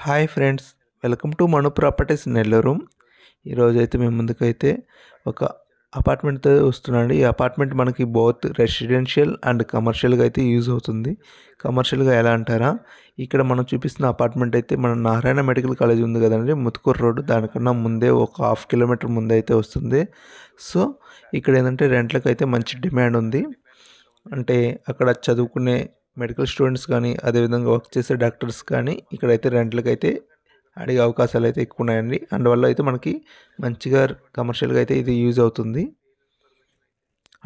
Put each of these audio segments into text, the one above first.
Hi friends, welcome to Manu properties Nellore. ఈరోజైతే మేము ముందుకైతే ఒక అపార్ట్మెంట్తో వస్తున్నాండి. ఈ అపార్ట్మెంట్ మనకి బోత్ రెసిడెన్షియల్ అండ్ కమర్షియల్గా అయితే యూజ్ అవుతుంది. కమర్షియల్గా ఎలా అంటారా, ఇక్కడ మనం చూపిస్తున్న అపార్ట్మెంట్ అయితే మన నారాయణ మెడికల్ కాలేజ్ ఉంది కదండి, ముత్తుకూరు రోడ్డు, దానికన్నా ముందే ఒక 1/2 కిలోమీటర్ ముందే అయితే వస్తుంది. సో ఇక్కడ ఏంటంటే రెంట్లకు అయితే మంచి డిమాండ్ ఉంది. అంటే అక్కడ చదువుకునే మెడికల్ స్టూడెంట్స్ కానీ, అదేవిధంగా వర్క్ చేసే డాక్టర్స్ కానీ ఇక్కడైతే రెంట్లకి అయితే అడిగే అవకాశాలు అయితే ఎక్కువ ఉన్నాయండి. అందువల్ల అయితే మనకి మంచిగా కమర్షియల్గా అయితే ఇది యూజ్ అవుతుంది.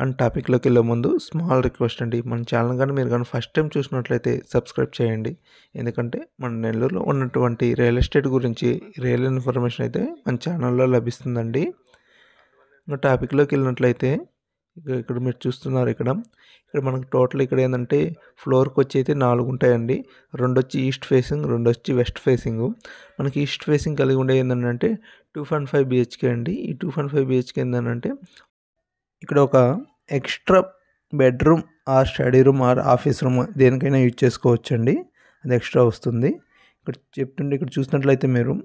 అండ్ టాపిక్లోకి వెళ్ళే ముందు స్మాల్ రిక్వెస్ట్ అండి, మన ఛానల్ కానీ మీరు కానీ ఫస్ట్ టైం చూసినట్లయితే సబ్స్క్రైబ్ చేయండి. ఎందుకంటే మన నెల్లూరులో ఉన్నటువంటి రియల్ ఎస్టేట్ గురించి రియల్ ఇన్ఫర్మేషన్ అయితే మన ఛానల్లో లభిస్తుందండి. ఇంకా టాపిక్లోకి వెళ్ళినట్లయితే ఇక్కడ మీరు చూస్తున్నారు, ఇక్కడ మనకు టోటల్ ఇక్కడ ఏంటంటే ఫ్లోర్కి వచ్చి అయితే 4 ఉంటాయండి. 2 వచ్చి ఈస్ట్ ఫేసింగ్, 2 వచ్చి వెస్ట్ ఫేసింగ్. మనకి ఈస్ట్ ఫేసింగ్ కలిగి ఉండే ఏంటంటే 2.5 బిహెచ్కే అండి. ఈ 2.5 బిహెచ్కే ఏంటంటే ఇక్కడ ఒక extra bedroom or study room or office room దేనికైనా యూజ్ చేసుకోవచ్చండి, అది ఎక్స్ట్రా వస్తుంది. ఇక్కడ చూసినట్లయితే మీరు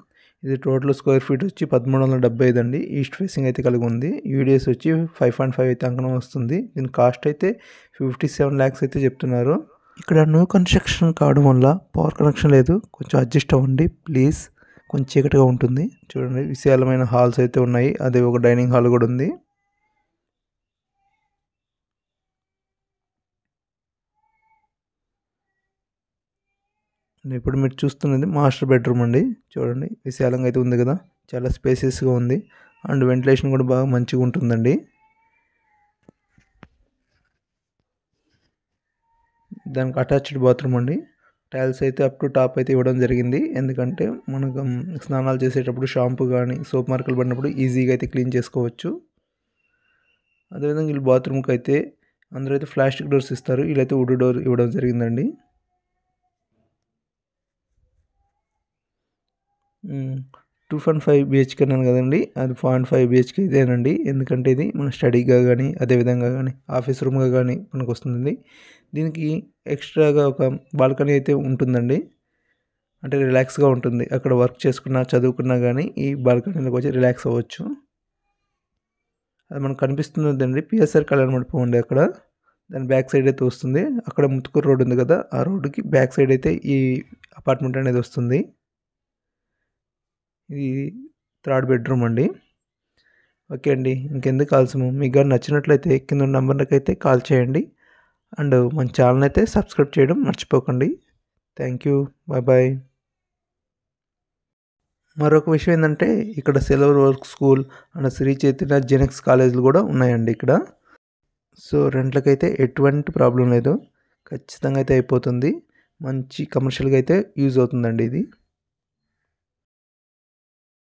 ఇది టోటల్ స్క్వేర్ ఫీట్ వచ్చి 1375 అండి. ఈస్ట్ ఫేసింగ్ అయితే కలిగి ఉంది. యూడిఎస్ వచ్చి 5.5 అయితే అంకనం వస్తుంది. దీని కాస్ట్ అయితే 57 lakhs అయితే చెప్తున్నారు. ఇక్కడ న్యూ కన్స్ట్రక్షన్ కావడం వల్ల పవర్ కనెక్షన్ లేదు, కొంచెం అడ్జస్ట్ అవ్వండి ప్లీజ్. కొంచెం చీకటిగా ఉంటుంది. చూడండి, విశాలమైన హాల్స్ అయితే ఉన్నాయి, అదే ఒక డైనింగ్ హాల్ కూడా ఉంది. ఇప్పుడు మీరు చూస్తున్నది మాస్టర్ బెడ్రూమ్ అండి. చూడండి, విశాలంగా అయితే ఉంది కదా, చాలా స్పేసియస్గా ఉంది. అండ్ వెంటిలేషన్ కూడా బాగా మంచిగా ఉంటుందండి. దానికి అటాచ్డ్ బాత్రూమ్ అండి. టైల్స్ అయితే అప్ టు టాప్ అయితే ఇవ్వడం జరిగింది. ఎందుకంటే మనకు స్నానాలు చేసేటప్పుడు షాంపూ కానీ సోప్ మార్కులు పడినప్పుడు ఈజీగా అయితే క్లీన్ చేసుకోవచ్చు. అదేవిధంగా వీళ్ళు బాత్రూమ్కి అయితే అందరూ అయితే ప్లాస్టిక్ డోర్స్ ఇస్తారు, వీళ్ళైతే వుడ్ డోర్ ఇవ్వడం జరిగిందండి. 2.5 బిహెచ్కే అన్నాను కదండి, అది 0.5 బిహెచ్కే ఇదేనండి. ఎందుకంటే ఇది మన స్టడీగా కానీ అదేవిధంగా కానీ ఆఫీస్ రూమ్గా కానీ మనకు వస్తుంది. దీనికి ఎక్స్ట్రాగా ఒక బాల్కనీ అయితే ఉంటుందండి, అంటే రిలాక్స్గా ఉంటుంది. అక్కడ వర్క్ చేసుకున్నా చదువుకున్నా కానీ ఈ బాల్కనీలోకి వచ్చి రిలాక్స్ అవ్వచ్చు. అది మనకు కనిపిస్తుందండి పిఎస్ఆర్ కళ్యాణ మండపం ఉంది అక్కడ, దాని బ్యాక్ సైడ్ అయితే వస్తుంది. అక్కడ ముత్తుకూరు రోడ్ ఉంది కదా, ఆ రోడ్డుకి బ్యాక్ సైడ్ అయితే ఈ అపార్ట్మెంట్ అనేది వస్తుంది. ఇది 3rd బెడ్రూమ్ అండి. ఓకే అండి, ఇంకెందుకు ఆలస్యము, మీకు కానీ నచ్చినట్లయితే కింద నెంబర్కి అయితే కాల్ చేయండి. అండ్ మన ఛానల్ అయితే సబ్స్క్రైబ్ చేయడం మర్చిపోకండి. Thank you, bye. మరొక విషయం ఏంటంటే ఇక్కడ silver work school and Shri Chaitanya Genex కాలేజీలు కూడా ఉన్నాయండి ఇక్కడ. సో రెంట్లకైతే ఎటువంటి ప్రాబ్లం లేదు, ఖచ్చితంగా అయితే అయిపోతుంది. మంచి కమర్షియల్గా అయితే యూజ్ అవుతుందండి ఇది.